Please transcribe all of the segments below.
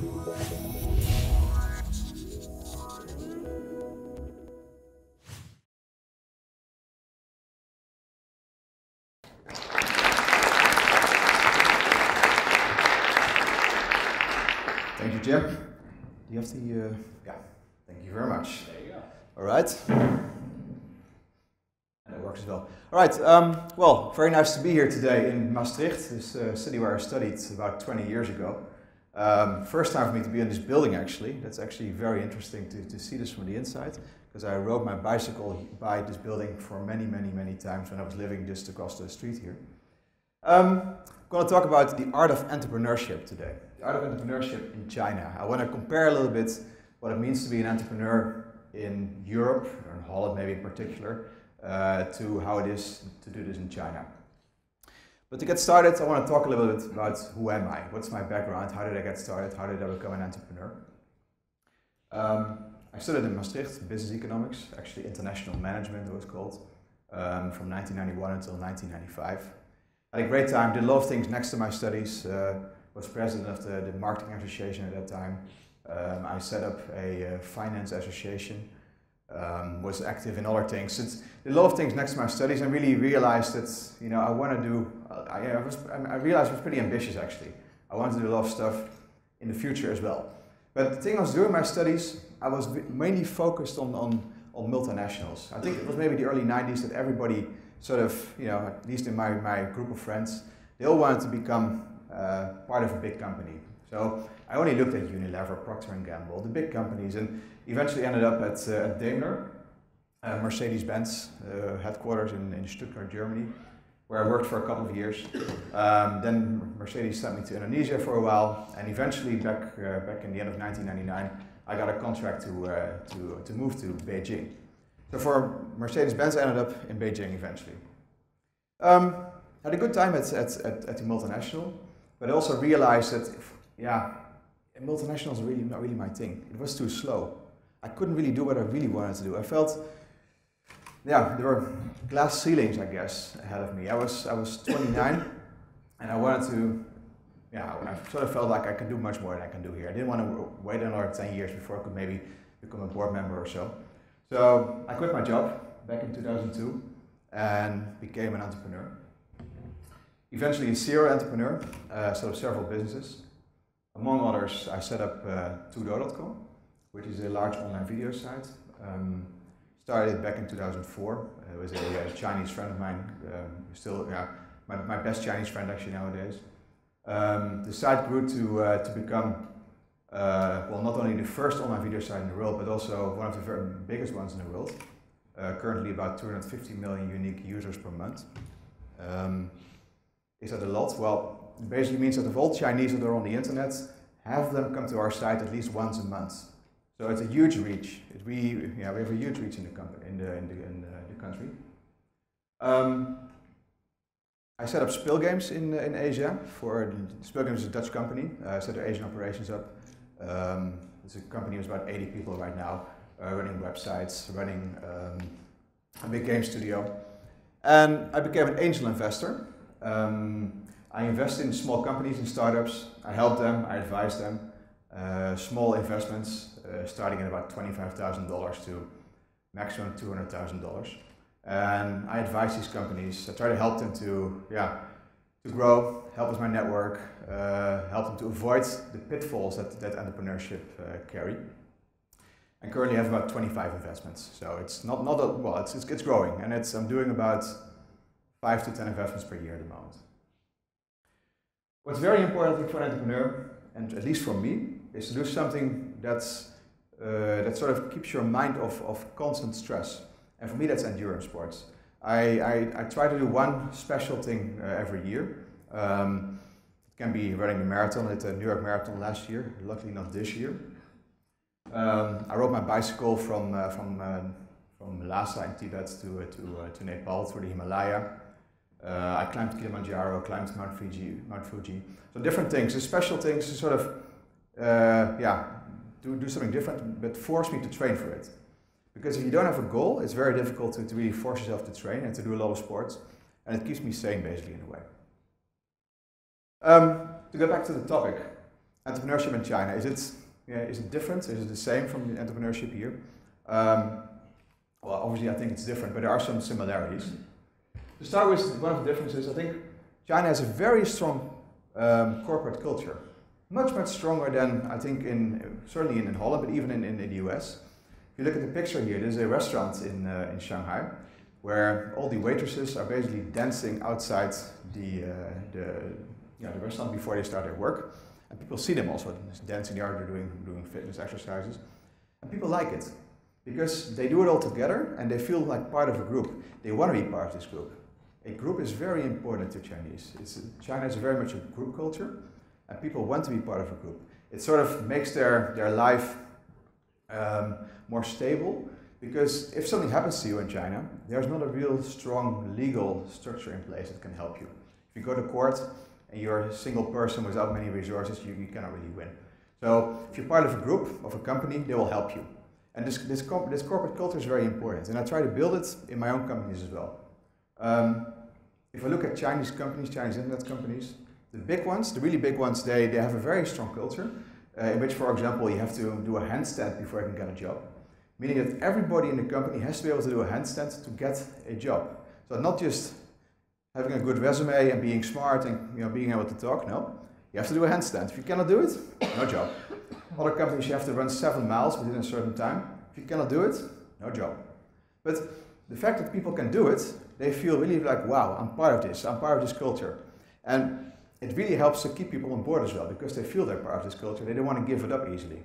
Thank you, Jim. Do you have the, yeah, thank you very much. There you go. All right. And it works as well. All right, well, very nice to be here today in Maastricht, this city where I studied about 20 years ago. First time for me to be in this building, actually. That's actually very interesting to see this from the inside, because I rode my bicycle by this building for many, many, many times when I was living just across the street here. I'm going to talk about the art of entrepreneurship today. The art of entrepreneurship in China. I want to compare a little bit what it means to be an entrepreneur in Europe, or in Holland maybe in particular, to how it is to do this in China. But to get started, I want to talk a little bit about who am I? What's my background? How did I get started? How did I become an entrepreneur? I studied in Maastricht, business economics, actually international management it was called, from 1991 until 1995. I had a great time, did a lot of things next to my studies, was president of the marketing association at that time. I set up a finance association, was active in other things. Did a lot of things next to my studies and really realized that, you know, I want to do, I realized I was pretty ambitious actually. I wanted to do a lot of stuff in the future as well. But the thing was, during my studies, I was mainly focused on multinationals. I think it was maybe the early 90s that everybody sort of, you know, at least in my group of friends, they all wanted to become part of a big company. So I only looked at Unilever, Procter & Gamble, the big companies, and eventually ended up at Daimler, Mercedes-Benz headquarters in Stuttgart, Germany, where I worked for a couple of years. Then Mercedes sent me to Indonesia for a while, and eventually back in the end of 1999, I got a contract to move to Beijing. So for Mercedes-Benz, I ended up in Beijing eventually. Had a good time at the multinational, but I also realized that, yeah, multinationals are really not really my thing. It was too slow. I couldn't really do what I really wanted to do. I felt, yeah, there were glass ceilings, I guess, ahead of me. I was 29, and I wanted to, yeah, I sort of felt like I could do much more than I can do here. I didn't want to wait another 10 years before I could maybe become a board member or so. So I quit my job back in 2002 and became an entrepreneur. Eventually a serial entrepreneur, sort of several businesses. Among others, I set up Tudo.com, which is a large online video site. Started back in 2004. It was a Chinese friend of mine, still, yeah, my best Chinese friend actually nowadays. The site grew to become, well, not only the first online video site in the world, but also one of the very biggest ones in the world. Currently about 250 million unique users per month. Is that a lot? Well, it basically means that of all Chinese that are on the internet, half of them come to our site at least once a month. So it's a huge reach. We have a huge reach in the country. I set up Spill Games in Asia. Spill Games is a Dutch company. I set their Asian operations up. It's a company with about 80 people right now, running websites, running a big game studio. And I became an angel investor. I invest in small companies and startups. I help them, I advise them. Small investments, starting at about $25,000 to maximum $200,000. And I advise these companies. I try to help them to grow, help with my network, help them to avoid the pitfalls that entrepreneurship carry. I currently have about 25 investments, so it's not well. It's growing, and I'm doing about 5 to 10 investments per year at the moment. What's very important for an entrepreneur, and at least for me, is to do something that sort of keeps your mind off of constant stress. And for me, that's endurance sports. I try to do one special thing every year. It can be running the marathon. I did the New York Marathon last year, luckily not this year. I rode my bicycle from Lhasa in Tibet to Nepal through the Himalaya. I climbed Kilimanjaro, climbed Mount Fuji. So different things, the special things to sort of, do something different, but force me to train for it. Because if you don't have a goal, it's very difficult to really force yourself to train and to do a lot of sports. And it keeps me sane, basically, in a way. To go back to the topic, entrepreneurship in China, is it different? Is it the same from the entrepreneurship here? Well, obviously I think it's different, but there are some similarities. To start with, one of the differences, I think China has a very strong corporate culture. Much, much stronger than, I think, certainly in Holland, but even in the US. If you look at the picture here, there's a restaurant in Shanghai where all the waitresses are basically dancing outside the restaurant before they start their work. And people see them also dancing there, they're doing fitness exercises. And people like it because they do it all together and they feel like part of a group. They want to be part of this group. A group is very important to Chinese. China is very much a group culture and people want to be part of a group. It sort of makes their life more stable because if something happens to you in China, there's not a real strong legal structure in place that can help you. If you go to court and you're a single person without many resources, you cannot really win. So if you're part of a group, of a company, they will help you. And this corporate culture is very important, and I try to build it in my own companies as well. If I look at Chinese companies, Chinese internet companies, the big ones, the really big ones, they have a very strong culture, in which, for example, you have to do a handstand before you can get a job. Meaning that everybody in the company has to be able to do a handstand to get a job. So not just having a good resume and being smart and being able to talk, no. You have to do a handstand. If you cannot do it, no job. Other companies you have to run 7 miles within a certain time. If you cannot do it, no job. But the fact that people can do it, they feel really like, wow, I'm part of this culture. And it really helps to keep people on board as well, because they feel they're part of this culture, they don't want to give it up easily.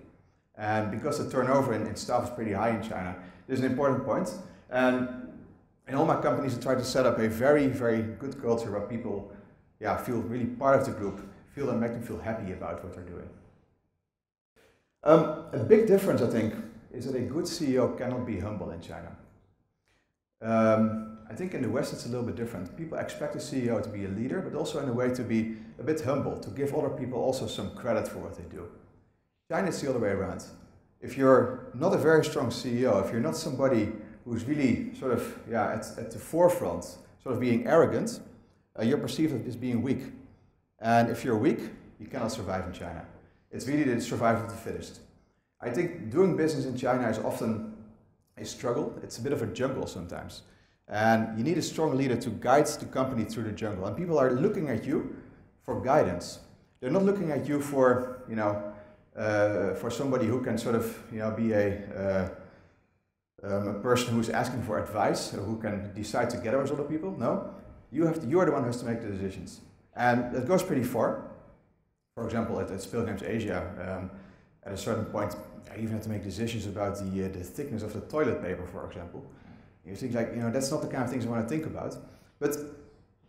And because the turnover in staff is pretty high in China, this is an important point. And in all my companies I try to set up a very, very good culture where people feel really part of the group, and make them feel happy about what they're doing. A big difference, I think, is that a good CEO cannot be humble in China. I think in the West it's a little bit different. People expect a CEO to be a leader, but also in a way to be a bit humble, to give other people also some credit for what they do. China is the other way around. If you're not a very strong CEO, if you're not somebody who's really sort of at the forefront, sort of being arrogant, you're perceived as being weak. And if you're weak, you cannot survive in China. It's really the survival of the fittest. I think doing business in China is often a struggle. It's a bit of a jungle sometimes. And you need a strong leader to guide the company through the jungle. And people are looking at you for guidance. They're not looking at you for, for somebody who can sort of, be a person who's asking for advice, or who can decide together with other people. No, you are the one who has to make the decisions. And that goes pretty far. For example, at Spill Games Asia, at a certain point, I even had to make decisions about the thickness of the toilet paper, for example. You think like, that's not the kind of things I want to think about. But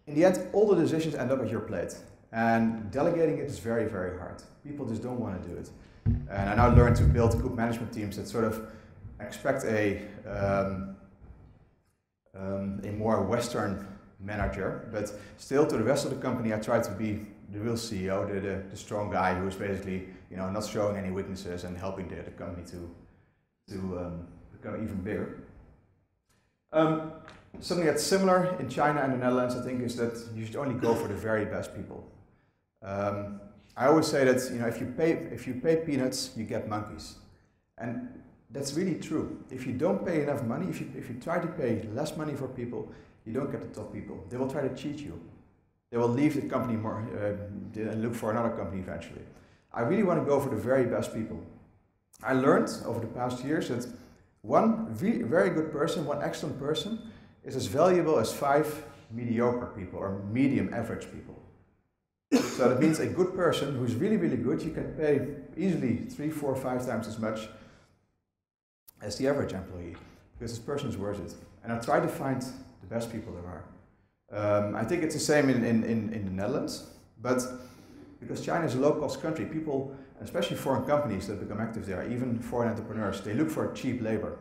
in the end, all the decisions end up at your plate. And delegating it is very, very hard. People just don't want to do it. And I now learned to build good management teams that sort of expect a more Western manager, but still to the rest of the company I try to be the real CEO, the strong guy who is basically not showing any weaknesses and helping the company to become even bigger. Something that's similar in China and the Netherlands, I think, is that you should only go for the very best people. I always say that if you pay peanuts, you get monkeys, and that's really true. If you don't pay enough money, if you try to pay less money for people, you don't get the top people. They will try to cheat you. They will leave the company and look for another company eventually. I really want to go for the very best people. I learned over the past years that one very good person, one excellent person, is as valuable as 5 mediocre people or medium average people. So that means a good person who's really, really good, you can pay easily 3, 4, 5 times as much as the average employee, because this person is worth it. And I try to find the best people there are. I think it's the same in the Netherlands, but because China is a low-cost country, people, especially foreign companies that become active there, even foreign entrepreneurs, they look for cheap labor.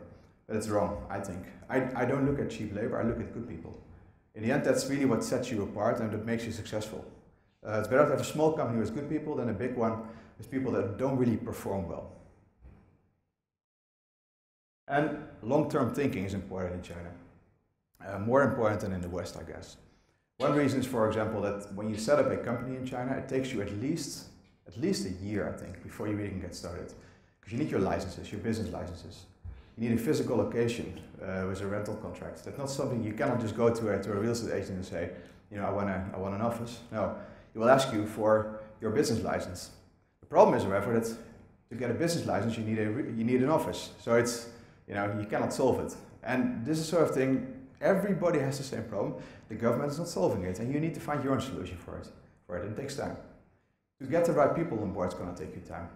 But it's wrong, I think. I don't look at cheap labor, I look at good people. In the end, that's really what sets you apart and that makes you successful. It's better to have a small company with good people than a big one with people that don't really perform well. And long-term thinking is important in China. More important than in the West, I guess. One reason is, for example, that when you set up a company in China, it takes you at least at least a year, I think, before you really can get started. Because you need your licenses, your business licenses. You need a physical location with a rental contract. That's not something you cannot just go to a real estate agent and say, you know, I want an office. No, he will ask you for your business license. The problem is, however, that to get a business license, you need an office. So it's, you know, you cannot solve it. And this is sort of thing. Everybody has the same problem. The government is not solving it, and you need to find your own solution for it. It takes time. To get the right people on board, it's going to take you time.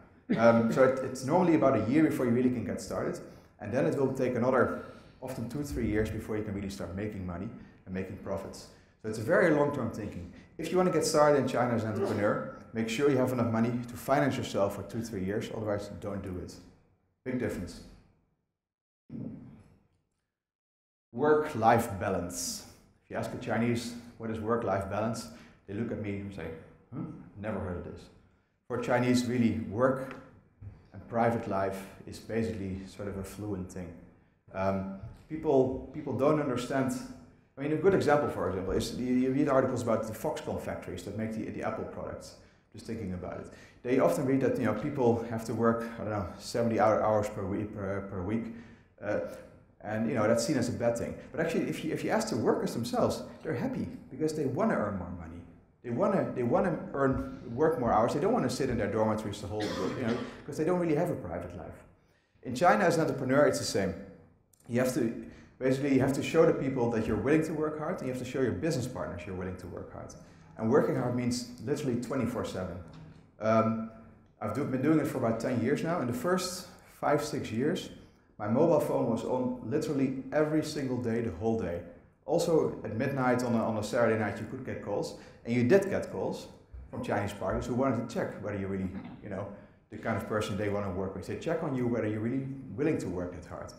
So it's normally about a year before you really can get started, and then it will take another, often 2-3 years before you can really start making money and making profits. So it's a very long-term thinking. If you want to get started in China as an entrepreneur, make sure you have enough money to finance yourself for 2-3 years. Otherwise, don't do it. Big difference. Work-life balance. If you ask a Chinese, what is work-life balance? They look at me and say, huh? Never heard of this. For Chinese, really, work and private life is basically sort of a fluent thing. People don't understand. I mean, a good example, for example, is you read articles about the Foxconn factories that make the Apple products. Just thinking about it. They often read that, you know, people have to work, I don't know, 70 hours per week. And you know, that's seen as a bad thing. But actually, if you ask the workers themselves, they're happy because they want to earn more money. They want to work more hours. They don't want to sit in their dormitories the whole, you know, because they don't really have a private life. In China, as an entrepreneur, it's the same. You have to show the people that you're willing to work hard, and you have to show your business partners you're willing to work hard. And working hard means literally 24/7. I've been doing it for about 10 years now. In the first 5-6 years, my mobile phone was on literally every single day, the whole day. Also at midnight on a Saturday night, you could get calls, and you did get calls from Chinese partners who wanted to check whether you're really, you know, the kind of person they want to work with. They check on you whether you're really willing to work that hard.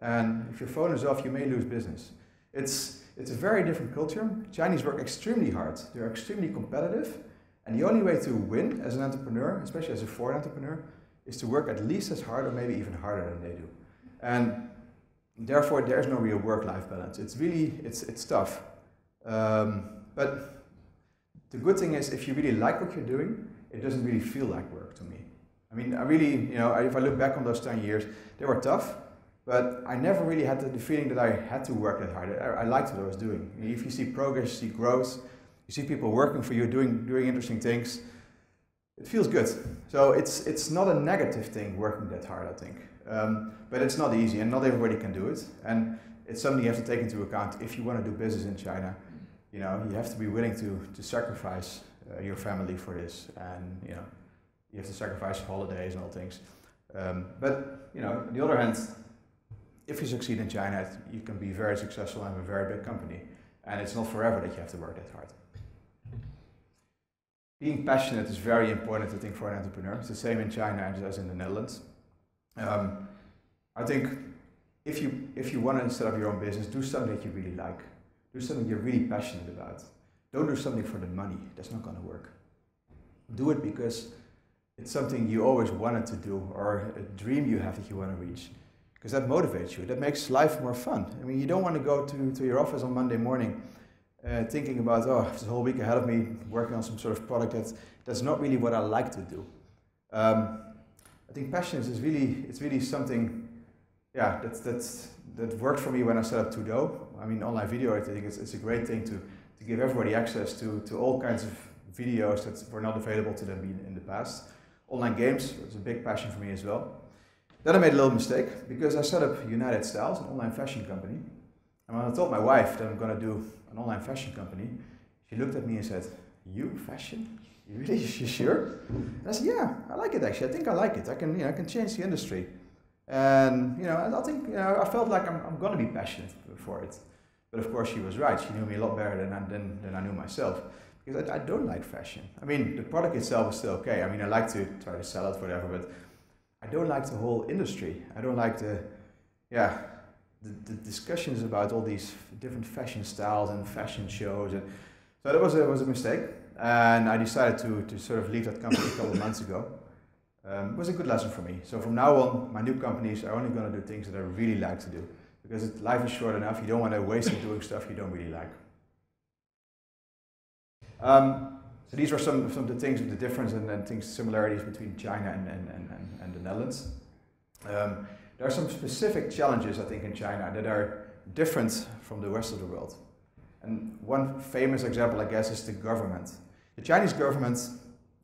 And if your phone is off, you may lose business. It's a very different culture. Chinese work extremely hard. They're extremely competitive, and the only way to win as an entrepreneur, especially as a foreign entrepreneur, is to work at least as hard or maybe even harder than they do. And therefore, there's no real work-life balance. It's really, it's tough. But the good thing is, if you really like what you're doing, it doesn't really feel like work to me. I mean, I really, you know, if I look back on those 10 years, they were tough, but I never really had the feeling that I had to work that hard. I liked what I was doing. If you see progress, you see growth, you see people working for you, doing interesting things, it feels good. So it's not a negative thing, working that hard, I think. But it's not easy, and not everybody can do it. And it's something you have to take into account if you want to do business in China. You know, you have to be willing to sacrifice your family for this, and you know, you have to sacrifice holidays and all things. But you know, on the other hand, if you succeed in China, you can be very successful and have a very big company. And it's not forever that you have to work that hard. Being passionate is very important, I think, for an entrepreneur. It's the same in China as in the Netherlands. I think if you want to set up your own business, do something that you really like. Do something you're really passionate about. Don't do something for the money. That's not going to work. Do it because it's something you always wanted to do, or a dream you have that you want to reach. Because that motivates you. That makes life more fun. I mean, you don't want to go to your office on Monday morning thinking about, oh, this whole week ahead of me working on some sort of product that's not really what I like to do. I think passion is really something, yeah, that worked for me when I set up Tudo. I mean, online video, I think it's a great thing to give everybody access to all kinds of videos that were not available to them in the past. Online games was a big passion for me as well. Then I made a little mistake, because I set up United Styles, an online fashion company. And when I told my wife that I'm going to do an online fashion company, she looked at me and said, "You fashion? You really? You sure?" And I said, "Yeah, I like it actually. I think I like it. I can change the industry." And you know, I think, you know, I felt like I'm going to be passionate for it. But of course, she was right. She knew me a lot better than I knew myself, because I don't like fashion. I mean, the product itself is still okay. I mean, I like to try to sell it, whatever, but I don't like the whole industry. I don't like the discussions about all these different fashion styles and fashion shows. And so that was a mistake, and I decided to sort of leave that company a couple of months ago. It was a good lesson for me. So from now on, my new companies are only going to do things that I really like to do, because life is short enough. You don't want to waste it doing stuff you don't really like. So these are some of the things, the difference and things, similarities between China and the Netherlands. There are some specific challenges, I think, in China that are different from the rest of the world. And one famous example, I guess, is the government. The Chinese government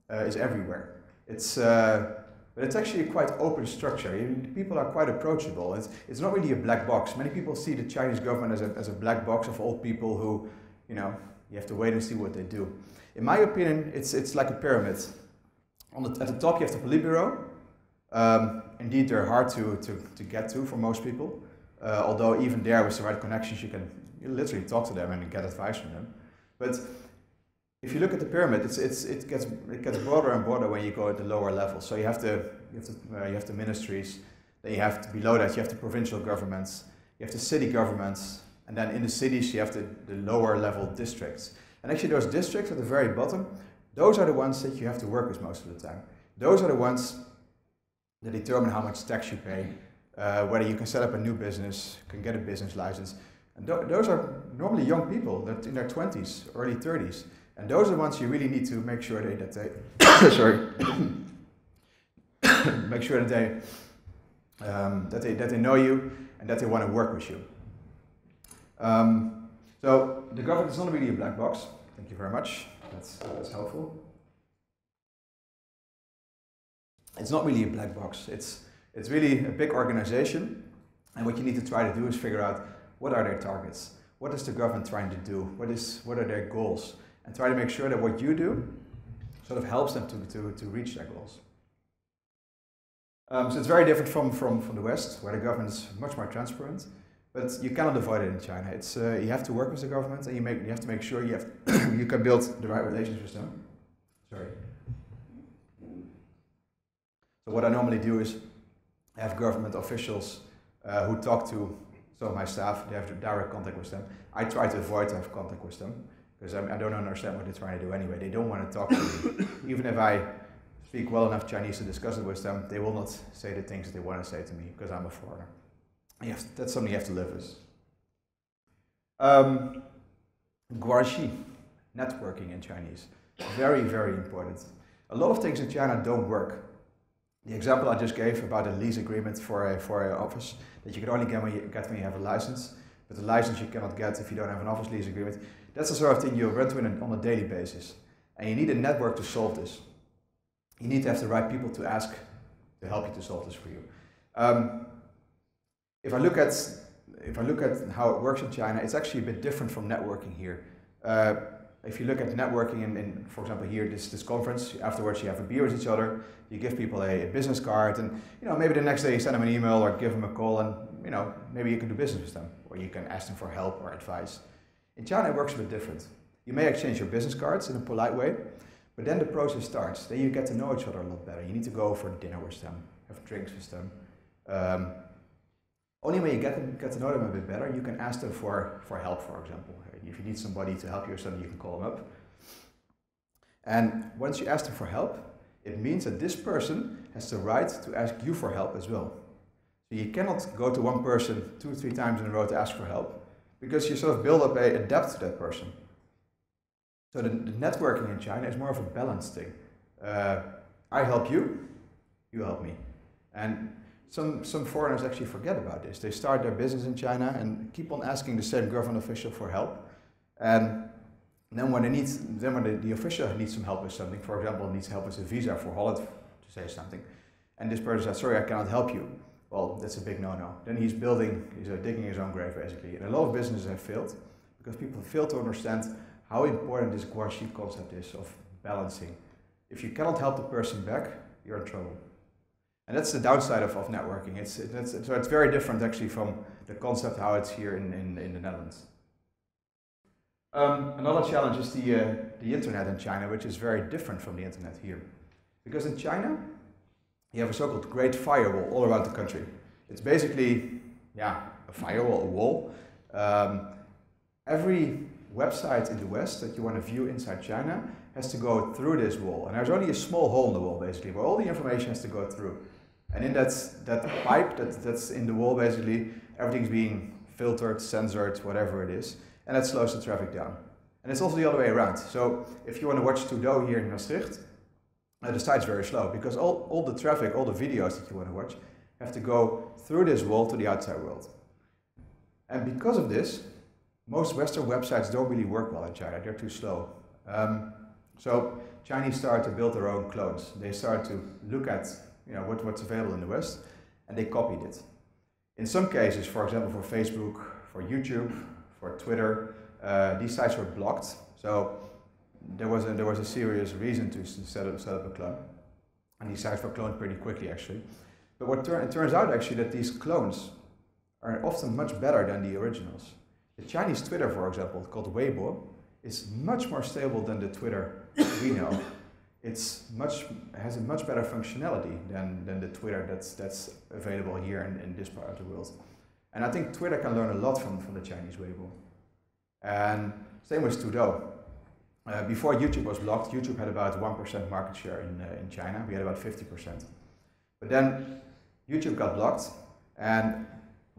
is everywhere. But it's actually a quite open structure. People are quite approachable. It's not really a black box. Many people see the Chinese government as a black box of old people who, you have to wait and see what they do. In my opinion, it's like a pyramid. At the top you have the Politburo. Indeed, they're hard to get to for most people. Although even there, with the right connections, you can literally talk to them and get advice from them. But if you look at the pyramid, it gets broader and broader when you go at the lower level. So you have the ministries. Then you have below that you have the provincial governments. You have the city governments, and then in the cities you have the lower level districts. And actually, those districts at the very bottom, those are the ones that you have to work with most of the time. Those are the ones that determine how much tax you pay, whether you can set up a new business, can get a business license. And those are normally young people that in their 20s, early 30s. And those are the ones you really need to make sure that they sorry, make sure that they know you and that they want to work with you. So the government is not really a black box. Thank you very much. That's helpful. It's not really a black box. It's really a big organization, and what you need to try to do is figure out what are their targets, what is the government trying to do, what are their goals, and try to make sure that what you do sort of helps them to reach their goals. So it's very different from the West, where the government is much more transparent, but you cannot avoid it in China. It's you have to work with the government, and you have to make sure you can build the right relations with them. Sorry. So what I normally do is have government officials who talk to some of my staff. They have direct contact with them. I try to avoid to have contact with them because I don't understand what they're trying to do anyway. They don't want to talk to me. Even if I speak well enough Chinese to discuss it with them, they will not say the things that they want to say to me because I'm a foreigner. That's something you have to live with. Guanxi, networking in Chinese. Very, very important. A lot of things in China don't work. The example I just gave about a lease agreement for an office that you can only get when you have a license, but the license you cannot get if you don't have an office lease agreement. That's the sort of thing you run into on a daily basis. And you need a network to solve this. You need to have the right people to ask to help you to solve this for you. If I look at how it works in China, it's actually a bit different from networking here. If you look at networking in for example, here, this conference, afterwards you have a beer with each other, you give people a business card, and maybe the next day you send them an email or give them a call, and maybe you can do business with them, or you can ask them for help or advice. In China it works a bit different. You may exchange your business cards in a polite way, but then the process starts. Then you get to know each other a lot better. You need to go for dinner with them, have drinks with them. Only when you get to know them a bit better, you can ask them for help, for example. If you need somebody to help you or something, you can call them up. And once you ask them for help, it means that this person has the right to ask you for help as well. So you cannot go to one person 2 or 3 times in a row to ask for help, because you sort of build up a debt to that person. So the networking in China is more of a balanced thing. I help you, you help me. And some foreigners actually forget about this. They start their business in China and keep on asking the same government official for help. And then when the official needs some help with something, for example, needs help with a visa for Holland, to say something, and this person says, sorry, I cannot help you. Well, that's a big no-no. Then he's digging his own grave, basically. And a lot of businesses have failed because people fail to understand how important this Guanxi concept is of balancing. If you cannot help the person back, you're in trouble. And that's the downside of networking. So it's very different actually from the concept how it's here in the Netherlands. Another challenge is the internet in China, which is very different from the internet here. Because in China, you have a so-called Great Firewall all around the country. It's basically, a firewall, a wall. Every website in the West that you want to view inside China has to go through this wall. And there's only a small hole in the wall, basically, where all the information has to go through. And in that pipe that's in the wall, basically, everything's being filtered, censored, whatever it is, and that slows the traffic down. And it's also the other way around. So if you want to watch Tudo here in Maastricht, the site's very slow because all the traffic, all the videos that you want to watch have to go through this wall to the outside world. And because of this, most Western websites don't really work well in China. They're too slow. So Chinese started to build their own clones. They started to look at what's available in the West, and they copied it. In some cases, for example, for Facebook, for YouTube, for Twitter, these sites were blocked. So there was a serious reason to set up a clone, and these sites were cloned pretty quickly, actually. But it turns out actually that these clones are often much better than the originals. The Chinese Twitter, for example, called Weibo, is much more stable than the Twitter we know. It has a much better functionality than the Twitter that's available here in this part of the world. And I think Twitter can learn a lot from the Chinese Weibo. And same with Tudo. Before YouTube was blocked, YouTube had about 1% market share in China. We had about 50%. But then YouTube got blocked, and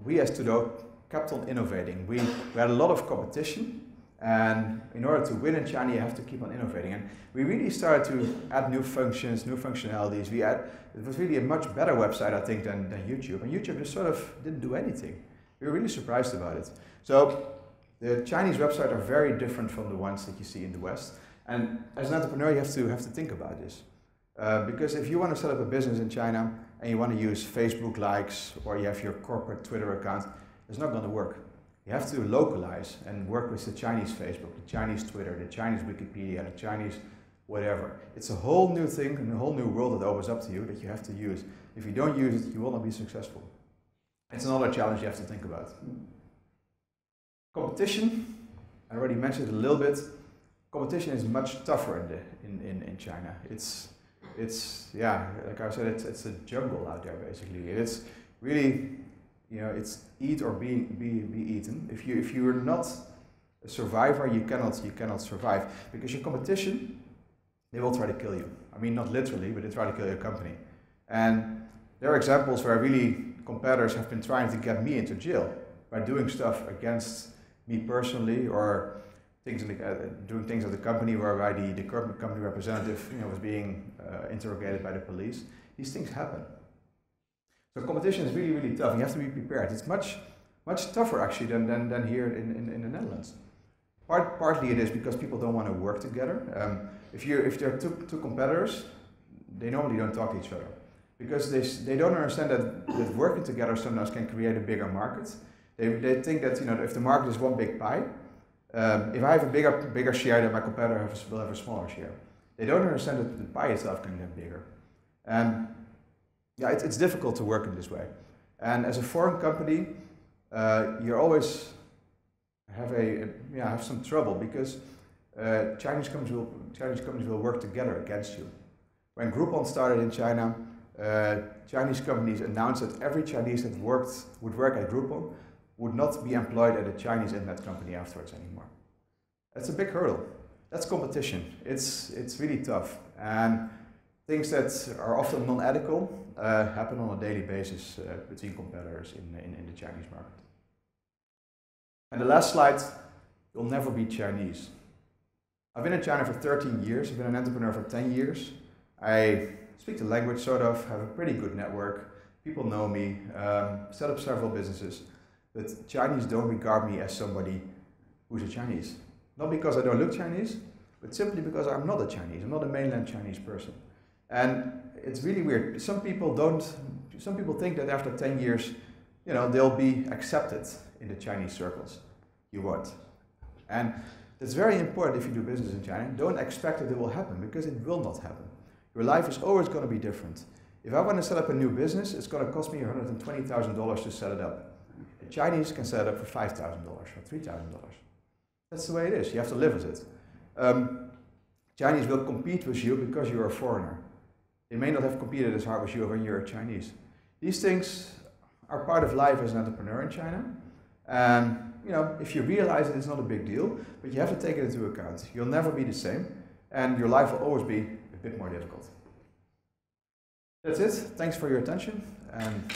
we as Tudo kept on innovating. We had a lot of competition, and in order to win in China, you have to keep on innovating. And we really started to add new functions, new functionalities. It was really a much better website, I think, than YouTube. And YouTube just sort of didn't do anything. We were really surprised about it. So the Chinese websites are very different from the ones that you see in the West. And as an entrepreneur, you have to think about this. Because if you want to set up a business in China and you want to use Facebook likes or you have your corporate Twitter account, it's not going to work. You have to localize and work with the Chinese Facebook, the Chinese Twitter, the Chinese Wikipedia, the Chinese whatever. It's a whole new thing and a whole new world that opens up to you that you have to use. If you don't use it, you will not be successful. It's another challenge you have to think about. Competition, I already mentioned it a little bit. Competition is much tougher in China. It's like I said, it's a jungle out there basically. It's really, it's eat or be eaten. If you're not a survivor, you cannot survive because your competition, they will try to kill you. I mean, not literally, but they try to kill your company. And there are examples where really competitors have been trying to get me into jail by doing stuff against me personally, or doing things at the company whereby the company representative was being interrogated by the police. These things happen. So competition is really, really tough. You have to be prepared. It's much tougher actually than here in the Netherlands. Partly it is because people don't want to work together. If there are two competitors, they normally don't talk to each other because they don't understand that working together sometimes can create a bigger market. They think that if the market is one big pie, if I have a bigger share, then my competitor will have a smaller share. They don't understand that the pie itself can get bigger. It's difficult to work in this way. And as a foreign company, you always have some trouble because Chinese companies will work together against you. When Groupon started in China, Chinese companies announced that every Chinese that would work at Groupon would not be employed at a Chinese internet company afterwards anymore. That's a big hurdle. That's competition. It's really tough. And things that are often non-ethical happen on a daily basis between competitors in the Chinese market. And the last slide, you'll never be Chinese. I've been in China for 13 years. I've been an entrepreneur for 10 years. I speak the language sort of, have a pretty good network. People know me, set up several businesses. But Chinese don't regard me as somebody who's a Chinese. Not because I don't look Chinese, but simply because I'm not a Chinese. I'm not a mainland Chinese person. And it's really weird. Some people think that after 10 years, they'll be accepted in the Chinese circles. You won't. And it's very important if you do business in China. Don't expect that it will happen, because it will not happen. Your life is always going to be different. If I want to set up a new business, it's going to cost me $120,000 to set it up. The Chinese can set it up for $5,000 or $3,000. That's the way it is. You have to live with it. Chinese will compete with you because you're a foreigner. They may not have competed as hard with you when you're a Chinese. These things are part of life as an entrepreneur in China. And if you realize it, it's not a big deal, but you have to take it into account. You'll never be the same, and your life will always be a bit more difficult. That's it. Thanks for your attention. And